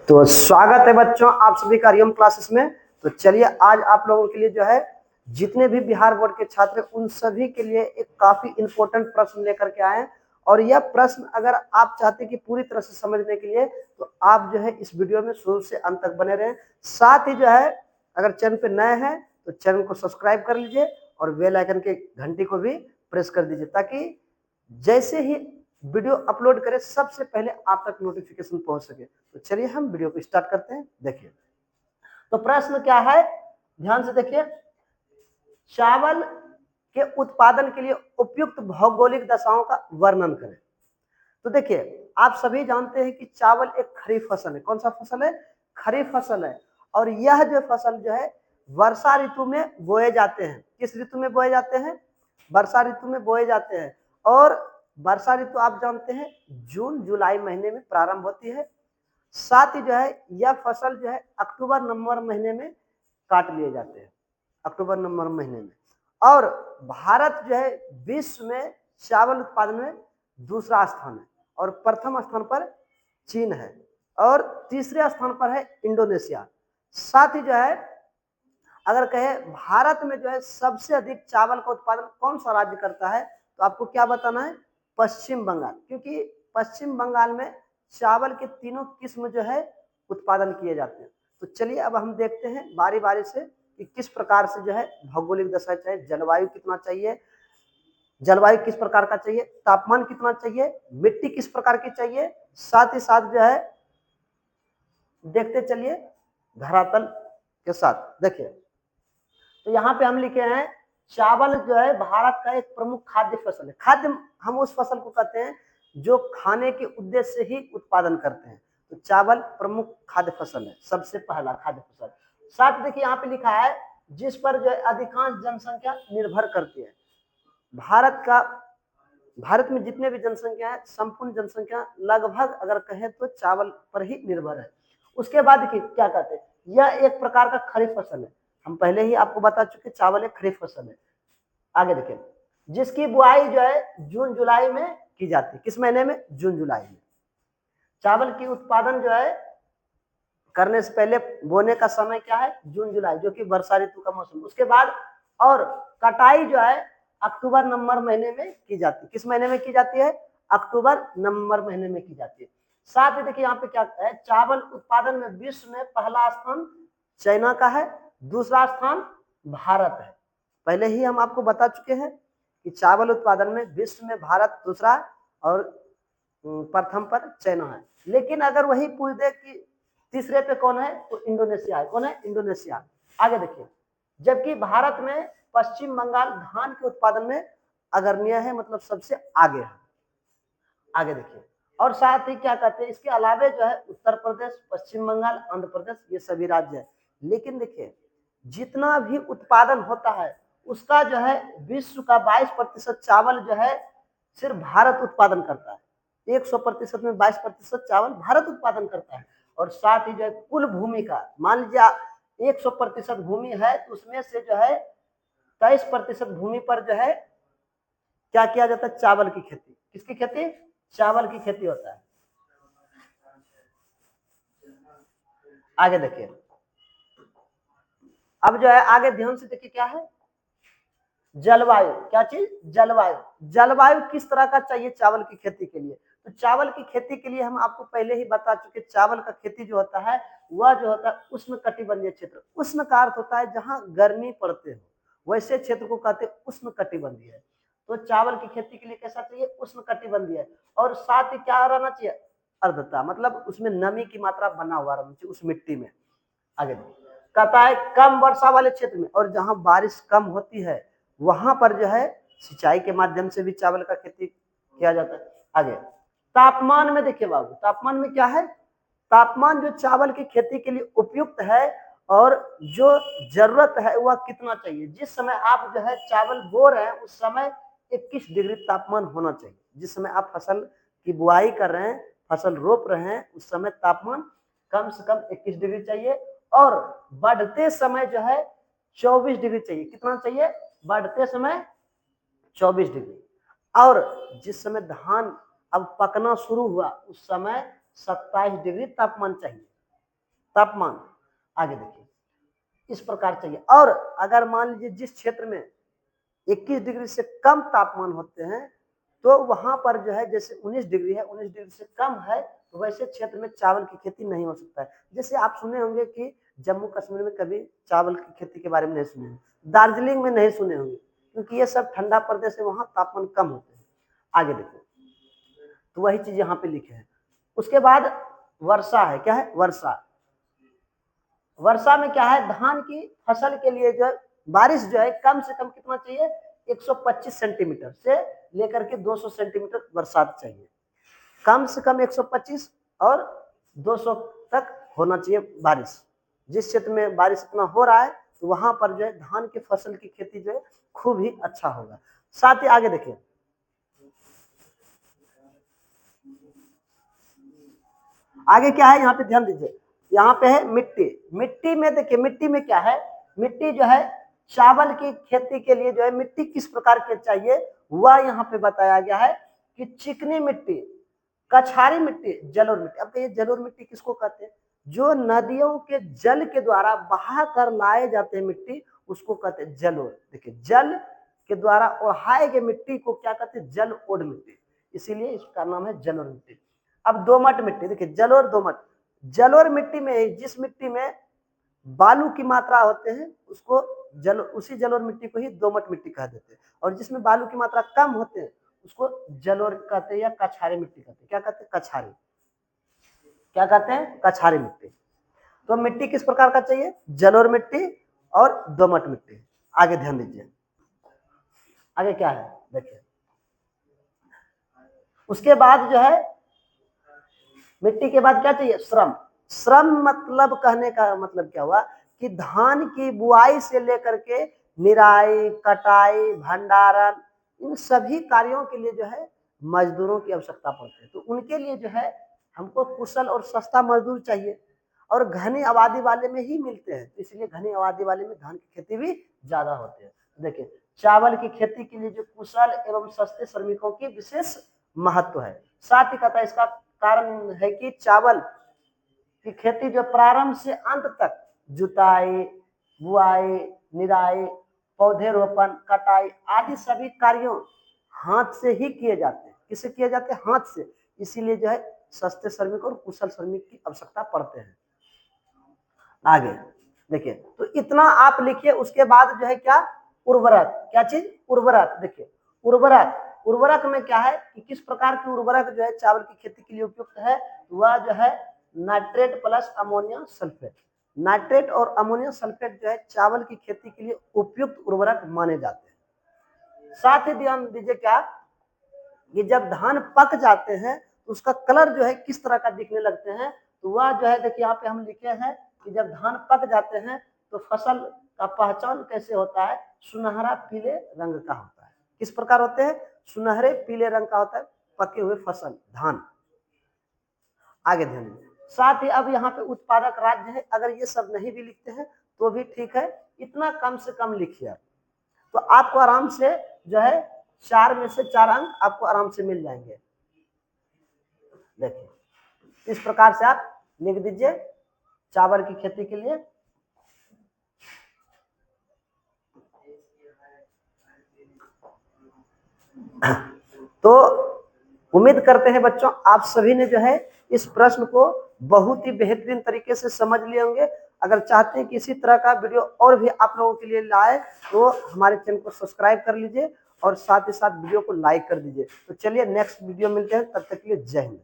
तो स्वागत है बच्चों आप सभी का रियम क्लासेस में। तो चलिए आज आप लोगों के लिए जो है जितने भी बिहार बोर्ड के छात्र उन सभी के लिए एक काफी इंपॉर्टेंट प्रश्न लेकर के आए हैं। और यह प्रश्न अगर आप चाहते हैं कि पूरी तरह से समझने के लिए तो आप जो है इस वीडियो में शुरू से अंत तक बने रहें। साथ ही जो है अगर चैनल पे नए हैं तो चैनल को सब्सक्राइब कर लीजिए और बेल आइकन के घंटी को भी प्रेस कर दीजिए ताकि जैसे ही वीडियो अपलोड करें सबसे पहले आप तक नोटिफिकेशन पहुंच सके। तो चलिए हम वीडियो को स्टार्ट करते हैं। देखिए तो प्रश्न क्या है, ध्यान से देखिए। चावल के उत्पादन के लिए उपयुक्त भौगोलिक दशाओं का वर्णन करें। तो देखिए आप सभी जानते हैं कि चावल एक खरीफ फसल है। कौन सा फसल है? खरीफ फसल है। और यह जो फसल जो है वर्षा ऋतु में बोए जाते हैं। किस ऋतु में बोए जाते हैं? वर्षा ऋतु में बोए जाते हैं। और वर्षा ऋतु आप जानते हैं जून जुलाई महीने में प्रारंभ होती है। साथ ही जो है यह फसल जो है अक्टूबर नवंबर महीने में काट लिए जाते हैं, अक्टूबर नवंबर महीने में। और भारत जो है विश्व में चावल उत्पादन में दूसरा स्थान है और प्रथम स्थान पर चीन है और तीसरे स्थान पर है इंडोनेशिया। साथ ही जो है अगर कहे भारत में जो है सबसे अधिक चावल का उत्पादन कौन सा राज्य करता है तो आपको क्या बताना है? पश्चिम बंगाल। क्योंकि पश्चिम बंगाल में चावल के तीनों किस्म जो है उत्पादन किए जाते हैं। तो चलिए अब हम देखते हैं बारी बारी से कि किस प्रकार से जो है भौगोलिक दशा चाहिए, जलवायु कितना चाहिए, जलवायु किस प्रकार का चाहिए, तापमान कितना चाहिए, मिट्टी किस प्रकार की चाहिए, साथ ही साथ जो है देखते चलिए धरातल के साथ। देखिए तो यहाँ पे हम लिखे हैं चावल जो है भारत का एक प्रमुख खाद्य फसल है। खाद्य हम उस फसल को कहते हैं जो खाने के उद्देश्य से ही उत्पादन करते हैं। तो चावल प्रमुख खाद्य फसल है, सबसे पहला खाद्य फसल। साथ देखिए यहाँ पे लिखा है जिस पर जो है अधिकांश जनसंख्या निर्भर करती है। भारत में जितने भी जनसंख्या है संपूर्ण जनसंख्या लगभग अगर कहें तो चावल पर ही निर्भर है। उसके बाद देखिए क्या कहते हैं, यह एक प्रकार का खरीफ फसल है। हम पहले ही आपको बता चुके चावल एक खरीफ फसल है। आगे देखिए जिसकी बुआई जो है जून जुलाई में की जाती है। किस महीने में? जून जुलाई में। चावल की उत्पादन जो है करने से पहले बोने का समय क्या है? जून जुलाई, जो कि वर्षा ऋतु का मौसम। उसके बाद और कटाई जो है अक्टूबर नवंबर महीने में की जाती है। किस महीने में की जाती है? अक्टूबर नवंबर महीने में की जाती है। साथ ही देखिए यहाँ पे क्या है, चावल उत्पादन में विश्व में पहला स्थान चाइना का है, दूसरा स्थान भारत है। पहले ही हम आपको बता चुके हैं कि चावल उत्पादन में विश्व में भारत दूसरा और प्रथम पर चाइना है। लेकिन अगर वही पूछ दे कि तीसरे पे कौन है तो इंडोनेशिया है। कौन है? इंडोनेशिया। आगे देखिए जबकि भारत में पश्चिम बंगाल धान के उत्पादन में अग्रणीय है, मतलब सबसे आगे है। आगे देखिए और साथ ही क्या कहते हैं इसके अलावे जो है उत्तर प्रदेश, पश्चिम बंगाल, आंध्र प्रदेश ये सभी राज्य है। लेकिन देखिए जितना भी उत्पादन होता है उसका जो है विश्व का 22% चावल जो है सिर्फ भारत उत्पादन करता है। 100% में 22% चावल भारत उत्पादन करता है। और साथ ही जो है कुल भूमि का मान लीजिए 100% भूमि है तो उसमें से जो है 23% भूमि पर जो है क्या किया जाता है? चावल की खेती। किसकी खेती? चावल की खेती होता है। आगे देखिए अब जो है आगे ध्यान से देखिए क्या है, जलवायु। क्या चीज? जलवायु। जलवायु किस तरह का चाहिए चावल की खेती के लिए? तो चावल की खेती के लिए हम आपको पहले ही बता चुके चावल का खेती जो होता है वह जो होता है उष्ण कटिबंधीय क्षेत्र। उष्ण का अर्थ होता है जहां गर्मी पड़ते हो, वैसे क्षेत्र को कहते हैं उष्ण कटिबंधीय। तो चावल की खेती के लिए कैसा चाहिए? उष्ण कटिबंधीय। और साथ ही क्या रहना चाहिए? आर्द्रता, मतलब उसमें नमी की मात्रा बना हुआ रहना चाहिए उस मिट्टी में। आगे कहता है कम वर्षा वाले क्षेत्र में और जहां बारिश कम होती है वहां पर जो है सिंचाई के माध्यम से भी चावल का खेती किया जाता है। आगे तापमान में देखिए बाबू, तापमान में क्या है? तापमान जो चावल की खेती के लिए उपयुक्त है और जो जरूरत है वह कितना चाहिए? जिस समय आप जो है चावल बो रहे हैं उस समय 21 डिग्री तापमान होना चाहिए। जिस समय आप फसल की बुआई कर रहे हैं, फसल रोप रहे हैं, उस समय तापमान कम से कम 21 डिग्री चाहिए और बढ़ते समय जो है 24 डिग्री चाहिए। कितना चाहिए? बढ़ते समय 24 डिग्री। और जिस समय धान अब पकना शुरू हुआ उस समय 27 डिग्री तापमान चाहिए। तापमान। आगे देखिए इस प्रकार चाहिए। और अगर मान लीजिए जिस क्षेत्र में 21 डिग्री से कम तापमान होते हैं तो वहां पर जो है जैसे 19 डिग्री है, 19 डिग्री से कम है, तो वैसे क्षेत्र में चावल की खेती नहीं हो सकता है। जैसे आप सुने होंगे कि जम्मू कश्मीर में कभी चावल की खेती के बारे में नहीं सुने होंगे, दार्जिलिंग में नहीं सुने होंगे, क्योंकि ये सब ठंडा प्रदेश है, वहां तापमान कम होते हैं। आगे देखो तो वही चीज यहाँ पे लिखे हैं। उसके बाद वर्षा है, क्या है वर्षा। वर्षा में क्या है, धान की फसल के लिए जो है बारिश जो है कम से कम कितना चाहिए, 125 सेंटीमीटर से लेकर के 200 सेंटीमीटर बरसात चाहिए। कम से कम 125 और 200 तक होना चाहिए बारिश। जिस क्षेत्र में बारिश इतना हो रहा है तो वहां पर जो है धान की फसल की खेती जो है खूब ही अच्छा होगा। साथ ही आगे देखिए आगे क्या है, यहाँ पे ध्यान दीजिए, यहाँ पे है मिट्टी। मिट्टी में देखिए, मिट्टी में क्या है, मिट्टी जो है चावल की खेती के लिए जो है मिट्टी किस प्रकार की चाहिए वह यहाँ पे बताया गया है कि चिकनी मिट्टी, कछारी मिट्टी, जलोढ़ मिट्टी। अब ये जलोढ़ मिट्टी किसको कहते हैं, जो नदियों के जल के द्वारा बहा कर लाए जाते हैं मिट्टी, उसको कहते हैं जलोढ़। देखिए जल के द्वारा ओढ़ाए गए मिट्टी को क्या कहते हैं, जल ओढ़ मिट्टी, इसीलिए इसका नाम है जलोढ़ मिट्टी। अब दोमट मिट्टी, देखिए जलोढ़ दोमट, जलोढ़ मिट्टी में जिस मिट्टी में बालू की मात्रा होते हैं उसको उसी जलोढ़ मिट्टी को ही दोमट मिट्टी कह देते हैं, और जिसमें बालू की मात्रा कम होते हैं उसको जलोढ़ कहते हैं या कछारी मिट्टी कहते हैं। क्या कहते हैं, कछारी, क्या कहते हैं, कछारी मिट्टी। तो मिट्टी किस प्रकार का चाहिए, जलोढ़ मिट्टी और दोमट मिट्टी। आगे ध्यान दीजिए, आगे क्या है देखिए, उसके बाद जो है मिट्टी के बाद क्या चाहिए, श्रम। श्रम मतलब कहने का मतलब क्या हुआ कि धान की बुआई से लेकर के निराई, कटाई, भंडारण, इन सभी कार्यों के लिए जो है मजदूरों की आवश्यकता पड़ती है। तो उनके लिए जो है हमको कुशल और सस्ता मजदूर चाहिए, और घनी आबादी वाले में ही मिलते हैं, तो इसलिए घनी आबादी वाले में धान की खेती भी ज्यादा होती है। देखिए चावल की खेती के लिए जो कुशल एवं सस्ते श्रमिकों की विशेष महत्व है। साथ ही कहता है इसका कारण है कि चावल की खेती जो प्रारंभ से अंत तक जुताई, बुआई, निराई, पौधे रोपण, कटाई आदि सभी कार्यों हाथ से ही किए जाते हैं। किससे किए जाते हैं, हाथ से। इसीलिए जो है सस्ते श्रमिक और कुशल श्रमिक की आवश्यकता पड़ते हैं। आगे देखिए, तो इतना आप लिखिए। उसके बाद जो है क्या, उर्वरक, क्या चीज, उर्वरक। देखिए उर्वरक, उर्वरक में क्या है कि किस प्रकार की उर्वरक जो है चावल की खेती के लिए उपयुक्त है, वह जो है nitrate plus ammonium sulphate. Nitrate और अमोनियम सल्फेट जो है चावल की खेती के लिए उपयुक्त उर्वरक माने जाते हैं। साथ ही ध्यान दीजिए क्या, कि जब धान पक जाते हैं तो उसका कलर जो है किस तरह का दिखने लगते हैं, तो वह जो है देखिए यहाँ पे हम लिखे हैं कि जब धान पक जाते हैं तो फसल का पहचान कैसे होता है, सुनहरा पीले रंग का होता है। किस प्रकार होते हैं, सुनहरे पीले रंग का होता है पके हुए फसल धान। आगे ध्यान दीजिए। साथ ही अब यहाँ पे उत्पादक राज्य है, अगर ये सब नहीं भी लिखते हैं तो भी ठीक है, इतना कम से कम लिखिए आप, तो आपको आराम से जो है 4 में से 4 अंक आपको आराम से मिल जाएंगे। देखिए इस प्रकार से आप लिख दीजिए चावल की खेती के लिए। तो उम्मीद करते हैं बच्चों आप सभी ने जो है इस प्रश्न को बहुत ही बेहतरीन तरीके से समझ लिए होंगे। अगर चाहते हैं कि इसी तरह का वीडियो और भी आप लोगों के लिए लाए तो हमारे चैनल को सब्सक्राइब कर लीजिए और साथ ही साथ वीडियो को लाइक कर दीजिए। तो चलिए नेक्स्ट वीडियो मिलते हैं, तब तक के लिए जय हिंद।